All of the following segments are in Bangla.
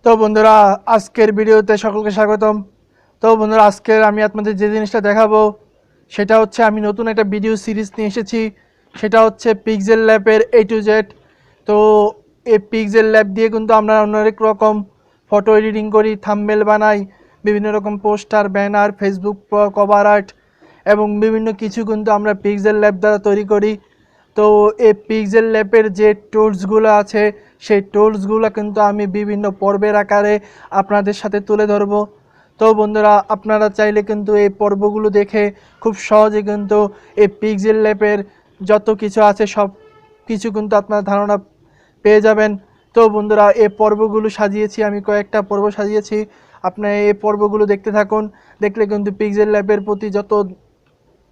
তো বন্ধুরা আজকের ভিডিওতে সকলকে স্বাগতম। তো বন্ধুরা আজকের আমি আপনাদের যে জিনিসটা দেখাবো সেটা হচ্ছে আমি নতুন একটা ভিডিও সিরিজ নিয়ে এসেছি। সেটা হচ্ছে পিক্সেল ল্যাবের A to Z। তো এই পিক্সেল ল্যাব দিয়ে কিন্তু আমরা অনেক রকম ফটো এডিটিং করি, থাম্বনেল বানাই, বিভিন্ন রকম poster, banner, Facebook cover art এবং বিভিন্ন কিছু কিন্তু আমরা পিক্সেল ল্যাব দ্বারা তৈরি করি। তো এই পিক্সেল ল্যাবের যে টুলসগুলো আছে সেই টুলসগুলো কিন্তু আমি বিভিন্ন পর্বের আকারে আপনাদের সাথে তুলে ধরব। তো বন্ধুরা আপনারা চাইলে কিন্তু এই পর্বগুলো দেখে খুব সহজে কিন্তু এই পিক্সেল ল্যাবের যত কিছু আছে সব কিছু কিন্তু আপনারা ধারণা পেয়ে যাবেন। তো বন্ধুরা এই পর্বগুলো সাজিয়েছি, আমি কয়েকটা পর্ব সাজিয়েছি, আপনারা এই পর্বগুলো দেখতে থাকুন। দেখলে কিন্তু পিক্সেল ল্যাবের প্রতি যত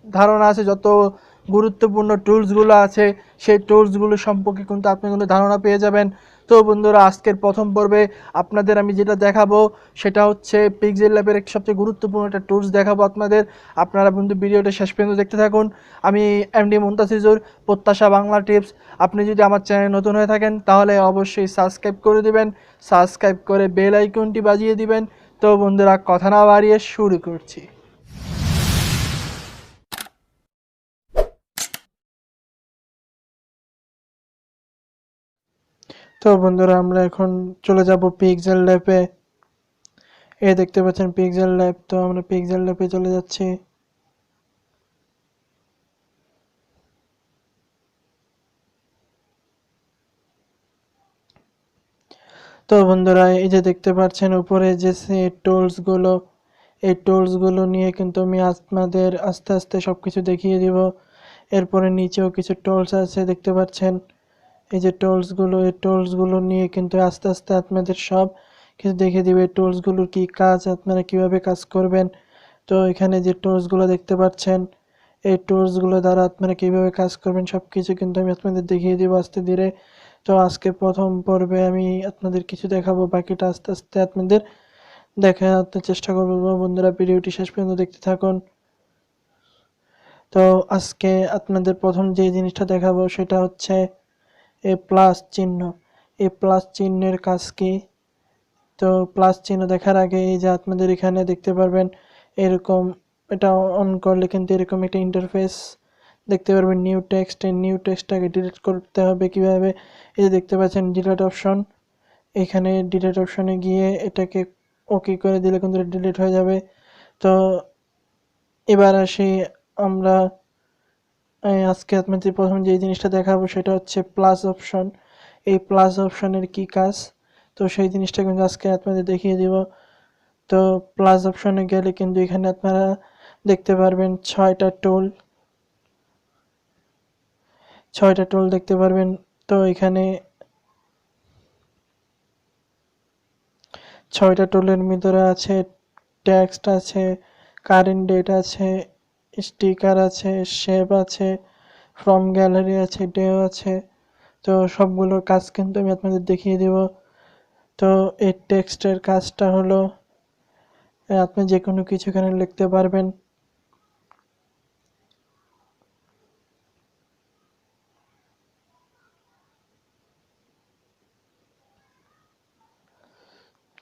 ধারণা আছে, যত গুরুত্বপূর্ণ টুলসগুলো আছে সেই টুলসগুলো সম্পর্কে কিন্তু আপনি কিন্তু ধারণা পেয়ে যাবেন। তো বন্ধুরা আজকের প্রথম পর্বে আপনাদের আমি যেটা দেখাবো সেটা হচ্ছে পিক্সেল ল্যাবের একটি সবচেয়ে গুরুত্বপূর্ণ একটা টুলস দেখাবো আপনাদের। আপনারা কিন্তু ভিডিওটা শেষ পর্যন্ত দেখতে থাকুন। আমি এমডি মুনতাসিজুর, প্রত্যাশা বাংলা টিপস। আপনি যদি আমার চ্যানেল নতুন হয়ে থাকেন তাহলে অবশ্যই সাবস্ক্রাইব করে দিবেন, সাবস্ক্রাইব করে বেল আইকনটি বাজিয়ে দিবেন। তো বন্ধুরা কথা না বাড়িয়ে শুরু করছি। তো বন্ধুরা আমরা এখন চলে যাব পিক্সেল ল্যাবে। দেখতে পাচ্ছেন পিক্সেল ল্যাব। তো আমরা পিক্সেল ল্যাবে চলে যাচ্ছি। তো বন্ধুরা এই যে দেখতে পাচ্ছেন উপরে যে টুলসগুলো, এই টুলসগুলো নিয়ে কিন্তু আমি আপনাদের আস্তে আস্তে সব কিছু দেখিয়ে দিব। এরপরে নিচেও কিছু টুলস আছে দেখতে পাচ্ছেন, এই যে টুলসগুলো, এই টুলসগুলো নিয়ে কিন্তু আস্তে আস্তে আপনাদের সব কিছু দেখিয়ে দিবে। টুলসগুলোর কি কাজ, আপনারা কিভাবে কাজ করবেন। তো এখানে যে টুলসগুলো দেখতে পাচ্ছেন এই টুলসগুলো দ্বারা আপনারা কিভাবে কাজ করবেন সব কিছু কিন্তু আমি আপনাদের দেখিয়ে দিব আস্তে ধীরে। তো আজকে প্রথম পর্বে আমি আপনাদের কিছু দেখাবো, বাকিটা আস্তে আস্তে আপনাদের দেখাতে চেষ্টা করবো। বন্ধুরা ভিডিওটি শেষ পর্যন্ত দেখতে থাকুন। তো আজকে আপনাদের প্রথম যে জিনিসটা দেখাবো সেটা হচ্ছে এই প্লাস চিহ্ন। এই প্লাস চিহ্নের কাজ কি? তো প্লাস চিহ্ন দেখার আগে এই যে আপনাদের এখানে দেখতে পারবেন এরকম, এটা অন করলে কিন্তু এরকম একটা ইন্টারফেস দেখতে পারবেন, নিউ টেক্সট। এই নিউ টেক্সটটাকে ডিলিট করতে হবে কিভাবে, এই যে দেখতে পাচ্ছেন ডিলিট অপশন। এখানে ডিলিট অপশনে গিয়ে এটাকে ওকে করে দিলে কিন্তু ডিলিট হয়ে যাবে। তো এবার আসি আমরা আজকে আপনাদের প্রথম যে জিনিসটা দেখাবো সেটা হচ্ছে প্লাস অপশন। এই প্লাস অপশনের কি কাজ, তো সেই জিনিসটা কিন্তু আজকে আপনাদের দেখিয়ে দিব। তো প্লাস অপশনে গেলে কিন্তু এখানে আপনারা দেখতে পারবেন ছয়টা টুল দেখতে পারবেন। তো এখানে 6টা টুলের ভিতরে আছে টেক্সট আছে, কারেন্ট ডেট আছে, স্টিকার আছে, শেপ আছে, ফ্রম গ্যালারি আছে, ডেও আছে। তো সবগুলোর কাজ কিন্তু আমি আপনাদের দেখিয়ে দেব। তো এই টেক্সটের কাজটা হলো আপনি যে কোনো কিছু এখানে লিখতে পারবেন।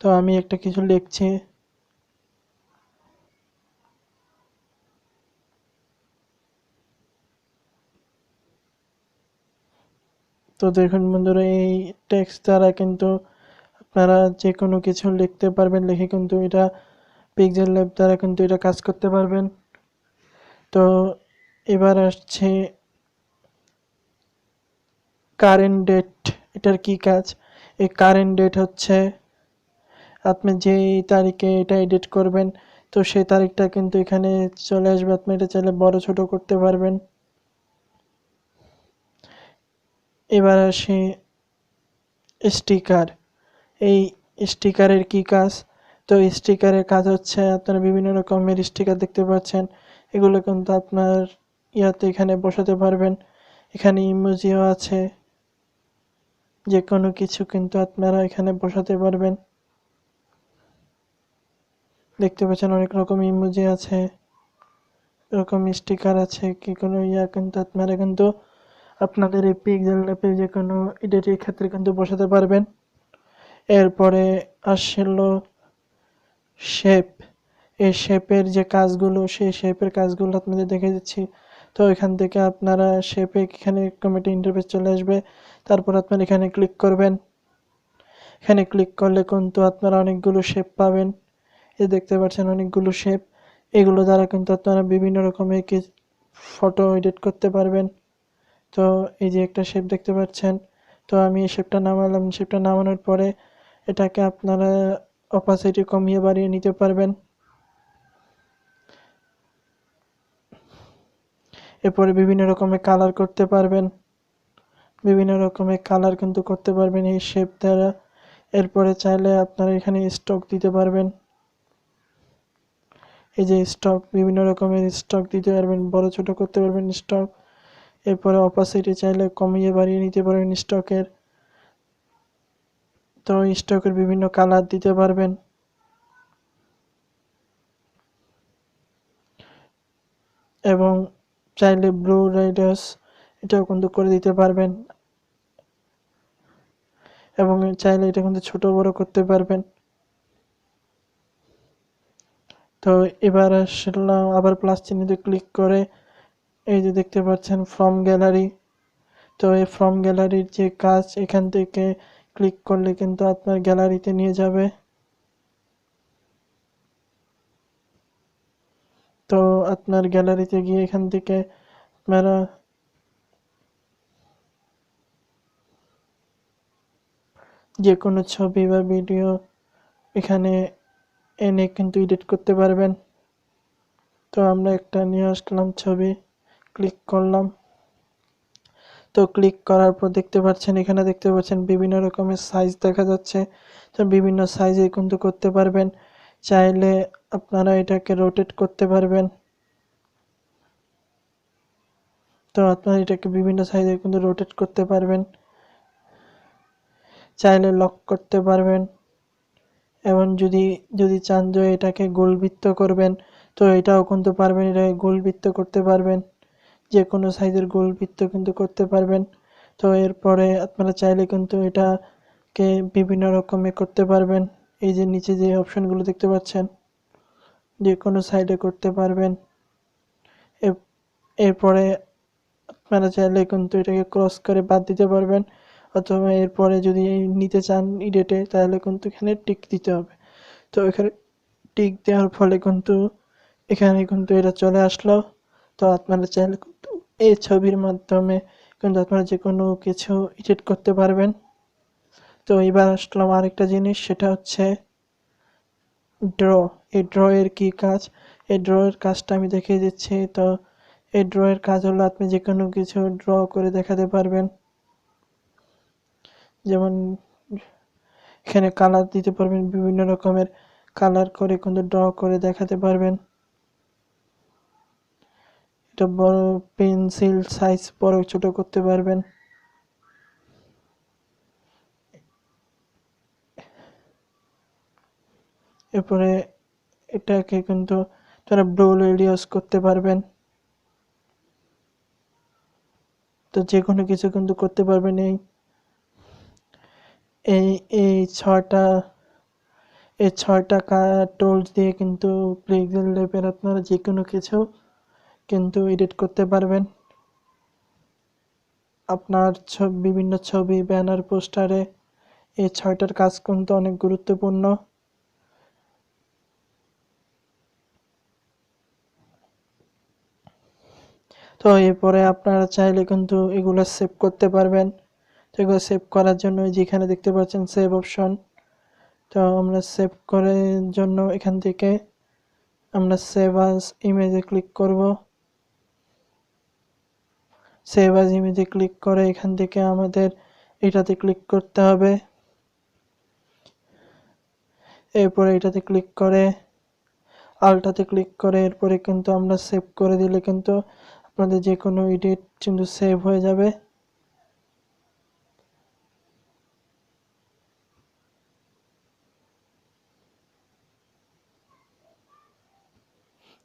তো আমি একটা কিছু লিখছি। তো দেখুন বন্ধুরা এই টেক্সট দ্বারা কিন্তু আপনারা যে কোনো কিছু লিখতে পারবেন, লিখে কিন্তু এটা পিক্সেল ল্যাব দ্বারা কিন্তু এটা কাজ করতে পারবেন। তো এবার আসছে কারেন্ট ডেট। এটার কি কাজ? এই কারেন্ট ডেট হচ্ছে আপনি যেই তারিখে এটা এডিট করবেন তো সেই তারিখটা কিন্তু এখানে চলে আসবে। আপনি এটা চাইলে বড় ছোট করতে পারবেন। এবার আসি স্টিকার। এই স্টিকারের কি কাজ? তো স্টিকারের কাজ হচ্ছে আপনারা বিভিন্ন রকমের স্টিকার দেখতে পাচ্ছেন, এগুলো কিন্তু আপনার ইয়াতে এখানে বসাতে পারবেন। এখানে ইমোজিও আছে, যে কোনো কিছু কিন্তু আপনারা এখানে বসাতে পারবেন। দেখতে পাচ্ছেন অনেক রকম ইমোজি আছে, এরকম স্টিকার আছে, কি কোনো কিন্তু আপনারা কিন্তু আপনাদের এই পিক্সেল ল্যাবে যে কোনো এডিটের ক্ষেত্রে কিন্তু বসাতে পারবেন। এরপরে আসলো শেপ। এই শেপের যে কাজগুলো, সেই শেপের কাজগুলো আপনাদের দেখে দিচ্ছি। তো এখান থেকে আপনারা শেপে এখানে কমিটি ইন্টারফেস চলে আসবে, তারপর আপনারা এখানে ক্লিক করবেন। এখানে ক্লিক করলে কিন্তু আপনারা অনেকগুলো শেপ পাবেন। এই দেখতে পাচ্ছেন অনেকগুলো শেপ। এগুলো দ্বারা কিন্তু আপনারা বিভিন্ন রকমের ফটো এডিট করতে পারবেন। তো এই যে একটা শেপ দেখতে পাচ্ছেন, তো আমি এই শেপটা নামালাম। শেপটা নামানোর পরে এটাকে আপনারা অপাসিটি কমিয়ে বাড়িয়ে নিতে পারবেন। এরপরে বিভিন্ন রকমের কালার করতে পারবেন, বিভিন্ন রকমের কালার কিন্তু করতে পারবেন এই শেপ দ্বারা। এরপরে চাইলে আপনারা এখানে স্টক দিতে পারবেন। এই যে স্টক, বিভিন্ন রকমের স্টক দিতে পারবেন, বড় ছোট করতে পারবেন স্টক। এরপরে অপাসিটি চাইলে কমিয়ে বাড়িয়ে নিতে পারবেন স্টকের। তো স্টকের বিভিন্ন কালার দিতে পারবেন। এবং চাইলে ব্লু রাইডার্স এটাও কিন্তু করে দিতে পারবেন, এবং চাইলে এটা কিন্তু ছোট বড় করতে পারবেন। তো এবার আসলাম আবার প্লাস চিহ্নতে ক্লিক করে এই যে দেখতে পাচ্ছেন ফ্রম গ্যালারি। তো এই ফ্রম গ্যালারির যে কাজ, এখান থেকে ক্লিক করলে কিন্তু আপনার গ্যালারিতে নিয়ে যাবে। তো আপনার গ্যালারিতে গিয়ে এখান থেকে আপনারা যে কোনো ছবি বা ভিডিও এখানে এনে কিন্তু এডিট করতে পারবেন। তো আমরা একটা নিয়ে আসলাম ছবি, ক্লিক করলাম। তো ক্লিক করার পর দেখতে পাচ্ছেন, এখানে দেখতে পাচ্ছেন বিভিন্ন রকমের সাইজ দেখা যাচ্ছে। তো বিভিন্ন সাইজে কিন্তু করতে পারবেন। চাইলে আপনারা এটাকে রোটেট করতে পারবেন। তো আপনারা এটাকে বিভিন্ন সাইজে কিন্তু রোটেট করতে পারবেন, চাইলে লক করতে পারবেন। এবং যদি যদি চান যে এটাকে গোলবৃত্ত করবেন, তো এটাও কিন্তু পারবেন, এটাকে গোলবৃত্ত করতে পারবেন, যে কোনো সাইজের গোলবৃত্ত কিন্তু করতে পারবেন। তো এরপরে আপনারা চাইলে কিন্তু এটাকে বিভিন্ন রকমের করতে পারবেন। এই যে নিচে যে অপশনগুলো দেখতে পাচ্ছেন, যে কোনো সাইডে করতে পারবেন। এরপরে আপনারা চাইলে কিন্তু এটাকে ক্রস করে বাদ দিতে পারবেন, অথবা এরপরে যদি নিতে চান এডিটে, তাহলে কিন্তু এখানে টিক দিতে হবে। তো এখানে টিক দেওয়ার ফলে কিন্তু এখানে কিন্তু এটা চলে আসলো। তো আপনারা চাইলে কিন্তু এই ছবির মাধ্যমে কিন্তু আপনারা যে কোনো কিছু এডিট করতে পারবেন। তো এবার আসলাম আরেকটা জিনিস, সেটা হচ্ছে ড্র। এই ড্র এর কি কাজ, এই ড্র এর কাজটা আমি দেখিয়ে দিচ্ছি। তো এই ড্র এর কাজ হলো আপনি যে কোনো কিছু ড্র করে দেখাতে পারবেন। যেমন এখানে কালার দিতে পারবেন, বিভিন্ন রকমের কালার করে কিন্তু ড্র করে দেখাতে পারবেন। এটা বড় পেন্সিল সাইজ বড় ছোট করতে পারবেন। এরপরে এটাকে কিন্তু তারা ব্রো ইউজ করতে পারবেন। তো যে কোনো কিছু কিন্তু করতে পারবেন। এই এই ছয়টা এই ছয়টা টুলস দিয়ে কিন্তু পিক্সেল ল্যাবের আপনারা যে কোনো কিছু কিন্তু এডিট করতে পারবেন। আপনার বিভিন্ন ছবি, ব্যানার, পোস্টারে এই ছয়টার কাজ কিন্তু অনেক গুরুত্বপূর্ণ। তো এরপরে আপনারা চাইলে কিন্তু এগুলো সেভ করতে পারবেন। তো এগুলো সেভ করার জন্য যেখানে দেখতে পাচ্ছেন সেভ অপশন, তো আমরা সেভ করার জন্য এখান থেকে আমরা সেভ আস ইমেজে ক্লিক করব। সেভ আস ইমেজে ক্লিক করে এখান থেকে আমাদের এটাতে ক্লিক করতে হবে। এরপরে এটাতে ক্লিক করে আলটাতে ক্লিক করে এরপরে কিন্তু আমরা সেভ করে দিলে কিন্তু আপনাদের যে কোনো এডিট কিন্তু সেভ হয়ে যাবে।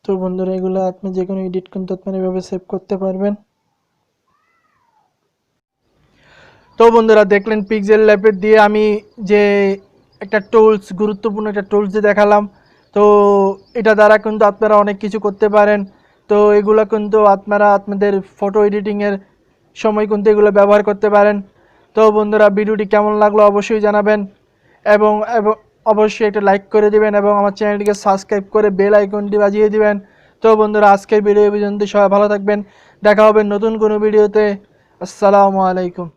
তো বন্ধুরা, এগুলো আপনি যে কোনো এডিট কিন্তু আপনারা এভাবে সেভ করতে পারবেন। তো বন্ধুরা, দেখলেন পিক্সেল ল্যাবের দিয়ে আমি যে একটা টুলস, গুরুত্বপূর্ণ একটা টুলস যে দেখালাম। তো এটা দ্বারা কিন্তু আপনারা অনেক কিছু করতে পারেন। তো এগুলো কিন্তু আপনারা আপনাদের ফটো এডিটিংয়ের সময় কিন্তু এগুলো ব্যবহার করতে পারেন। তো বন্ধুরা, ভিডিওটি কেমন লাগলো অবশ্যই জানাবেন এবং অবশ্যই একটা লাইক করে দিবেন এবং আমার চ্যানেলটিকে সাবস্ক্রাইব করে বেল আইকনটি বাজিয়ে দিবেন। তো বন্ধুরা, আজকের ভিডিও পর্যন্ত সবাই ভালো থাকবেন। দেখা হবে নতুন কোনো ভিডিওতে। আসসালামু আলাইকুম।